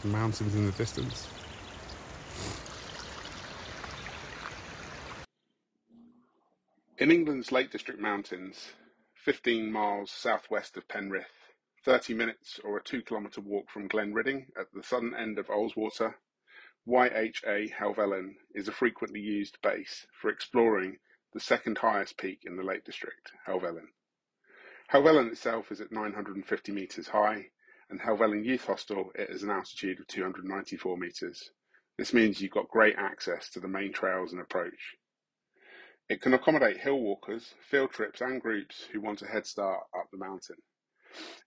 mountains in the distance. In England's Lake District Mountains, 15 miles southwest of Penrith, 30 minutes or a 2-kilometre walk from Glenridding at the southern end of Ullswater, YHA Helvellyn is a frequently used base for exploring the second highest peak in the Lake District, Helvellyn. Helvellyn itself is at 950 metres high, and Helvellyn Youth Hostel is an altitude of 294 metres. This means you've got great access to the main trails and approach. It can accommodate hill walkers, field trips and groups who want a head start up the mountain.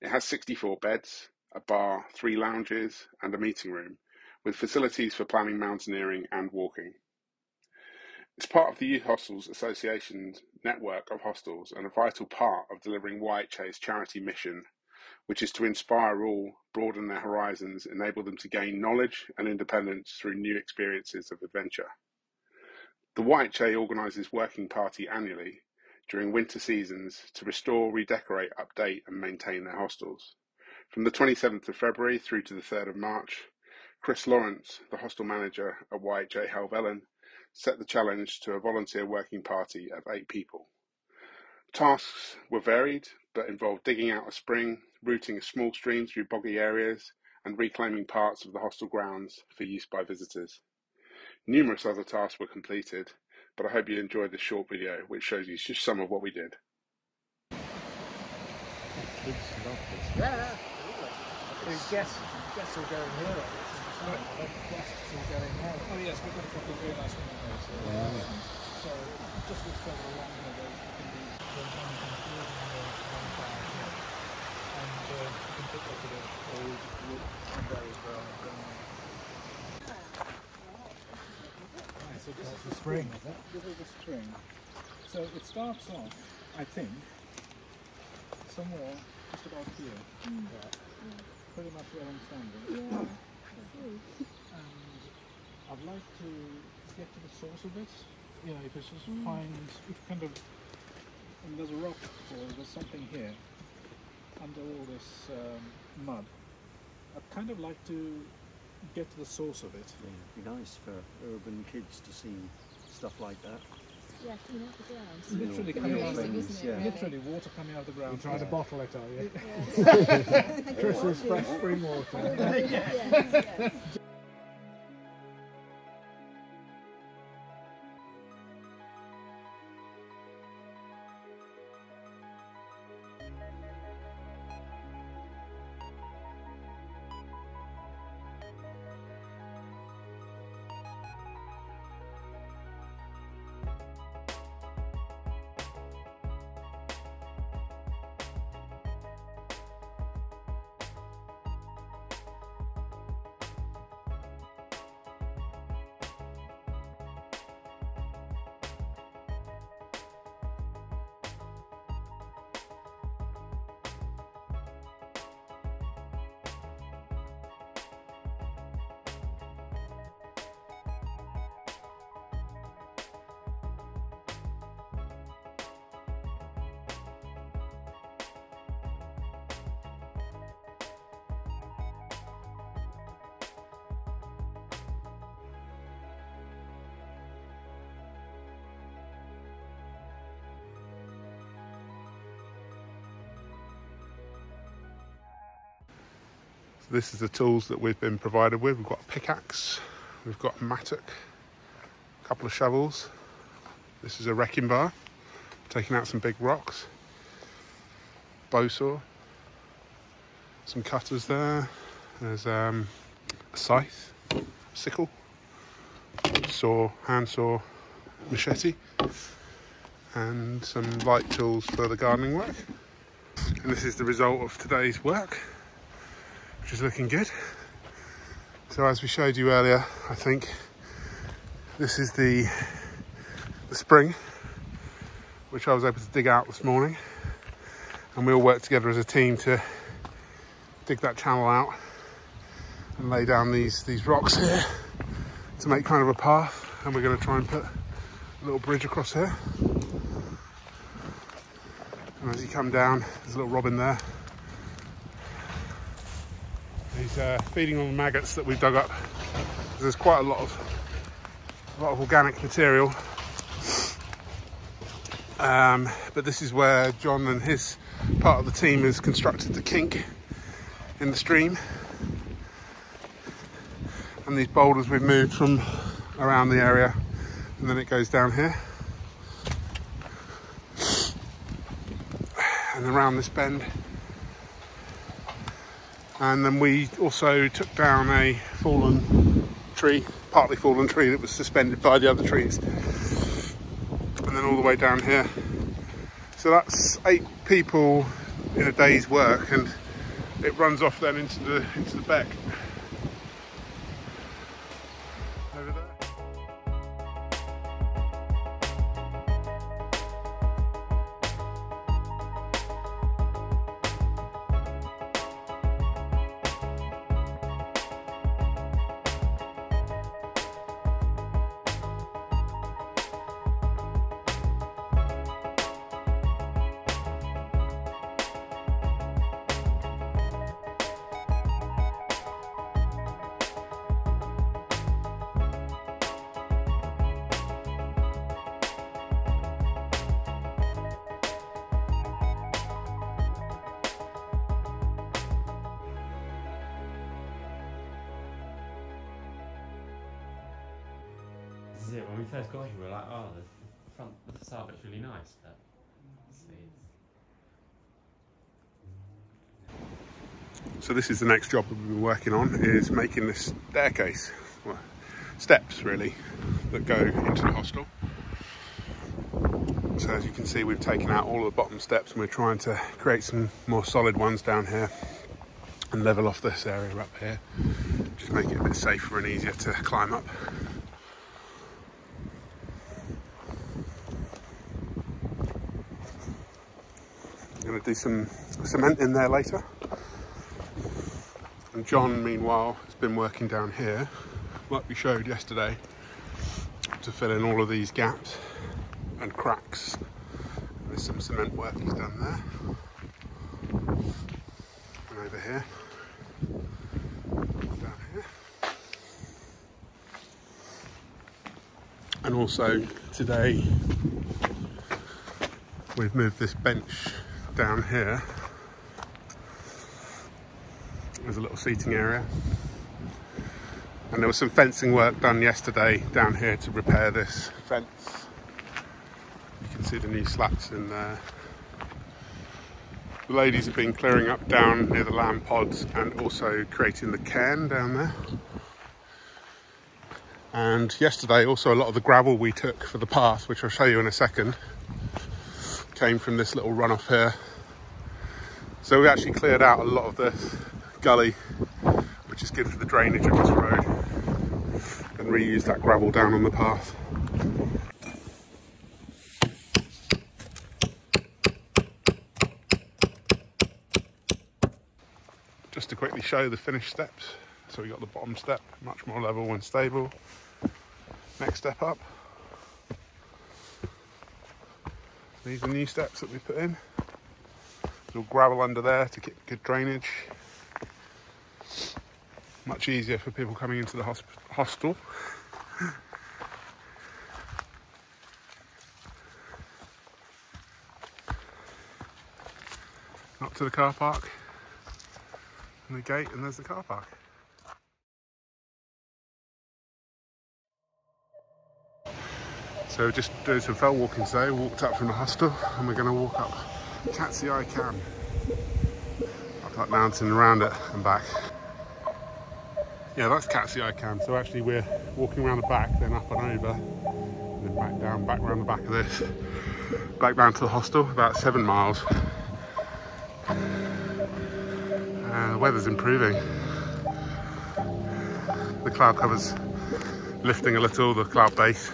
It has 64 beds, a bar, 3 lounges and a meeting room, with facilities for planning mountaineering and walking. It's part of the Youth Hostel Associations network of hostels and a vital part of delivering YHA's charity mission, which is to inspire all, broaden their horizons, enable them to gain knowledge and independence through new experiences of adventure. The YHA organises Working Party annually during winter seasons to restore, redecorate, update and maintain their hostels. From the 27th of February through to the 3rd of March, Chris Lawrence, the hostel manager at YHA Helvellyn, set the challenge to a volunteer working party of 8 people. Tasks were varied, but involved digging out a spring, routing a small stream through boggy areas, and reclaiming parts of the hostel grounds for use by visitors. Numerous other tasks were completed, but I hope you enjoyed this short video, which shows you just some of what we did. Kids love this. Yeah. So guests will go in here. Guests will go in here. Oh yes, we've got a couple of really nice windows. So just a bit further along there, you can be and you can pick up a bit of old wood from there as well. So this is the spring, is it? This is the spring. So it starts off, I think, somewhere just about here. Pretty much where I'm standing. And I'd like to get to the source of it. You know, if it's just if kind of, and there's a rock or there's something here under all this mud. I'd kind of like to get to the source of it. Yeah, it'd be nice for urban kids to see stuff like that. Yeah, coming out the ground. Literally coming out of the ground. Literally water coming out of the ground. You try to bottle it, are you? Yeah. Chris's fresh spring water. Yes. So this is the tools that we've been provided with. We've got a pickaxe, we've got a mattock, a couple of shovels. This is a wrecking bar, taking out some big rocks. Bow saw, some cutters there. There's a scythe, sickle, saw, hand saw, machete, and some light tools for the gardening work. And this is the result of today's work, which is looking good. So as we showed you earlier, I think this is the spring, which I was able to dig out this morning, and we all worked together as a team to dig that channel out and lay down these rocks here to make kind of a path, and we're going to try and put a little bridge across here. And as you come down, there's a little robin there. He's He's feeding on the maggots that we've dug up. There's quite a lot of organic material. But this is where John and his part of the team has constructed the kink in the stream. And these boulders we've moved from around the area, and then it goes down here and around this bend. And then we also took down a fallen tree, partly fallen tree that was suspended by the other trees, and then all the way down here. So that's 8 people in a day's work, and it runs off then into the beck over there. This is it. When we first got here, we were like, oh, the facade looks really nice, but So this is the next job that we've been working on, is making this staircase, well, steps really, that go into the hostel. So as you can see, we've taken out all of the bottom steps and we're trying to create some more solid ones down here and level off this area up here, just make it a bit safer and easier to climb up. I'm going to do some cement in there later. And John, meanwhile, has been working down here, like we showed yesterday, to fill in all of these gaps and cracks. There's some cement work he's done there. And over here. Down here. And also today we've moved this bench down here. There's a little seating area, and there was some fencing work done yesterday down here to repair this fence. You can see the new slats in there. The ladies have been clearing up down near the lamb pods and also creating the cairn down there. And yesterday also a lot of the gravel we took for the path, which I'll show you in a second, came from this little runoff here. So we actually cleared out a lot of this gully, which is good for the drainage of this road, and reuse that gravel down on the path. Just to quickly show the finished steps. So we got the bottom step, much more level and stable. Next step up. These are new steps that we put in. There's all gravel under there to get good drainage. Much easier for people coming into the hostel. Up to the car park and the gate, and there's the car park. So we're just doing some fell walking today. We walked up from the hostel and we're going to walk up Cat's Eye Can, up that mountain, around it and back. Yeah, that's Cat's Eye Can. So actually we're walking around the back, then up and over, and then back down, back around the back of this, back down to the hostel, about 7 miles. The weather's improving. The cloud cover's lifting a little, the cloud base.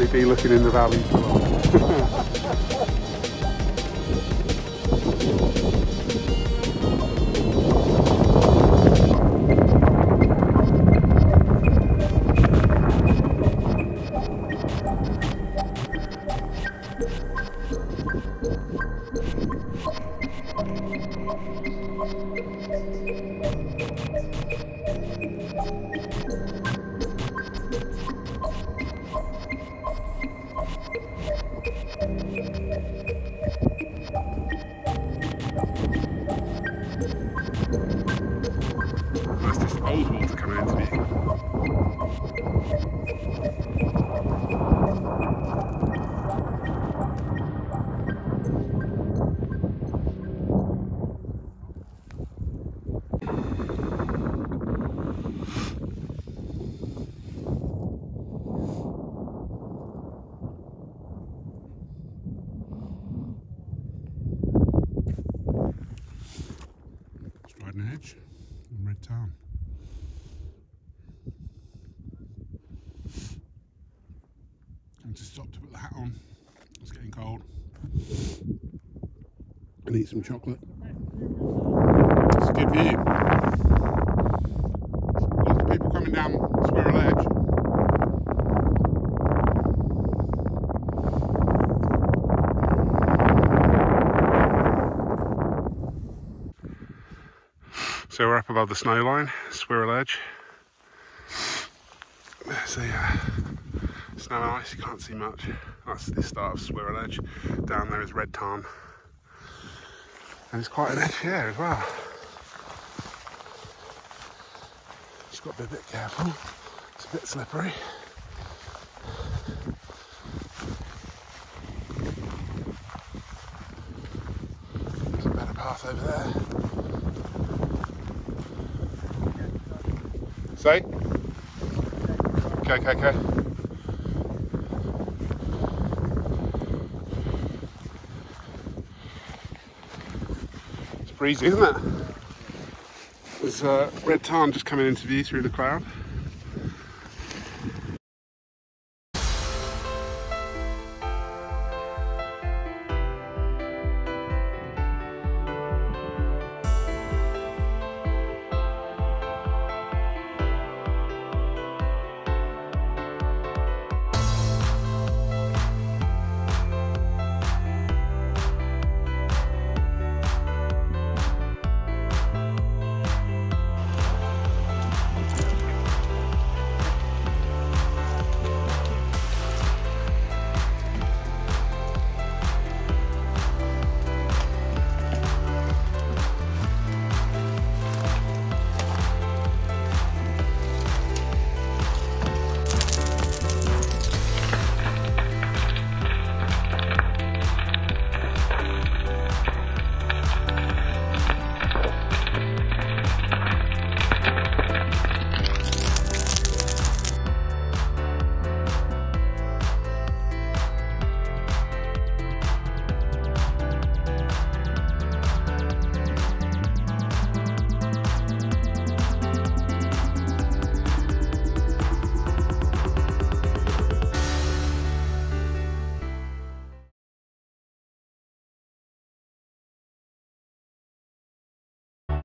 definitely be looking in the valley for long. That's just Ullswater coming into view. Broaden edge and red tarn. I just stopped to put the hat on. It's getting cold. And eat some chocolate. It's a good view. Lots of people coming down Squirrel Edge. So we're up above the snow line, Squirrel Edge. There's the snow and ice, you can't see much. That's the start of Squirrel Edge. Down there is red tarn. And it's quite an edge here as well. Just got to be a bit careful. It's a bit slippery. There's a better path over there. Say? Okay. It's breezy, isn't it? There's red tarn just coming into view through the cloud.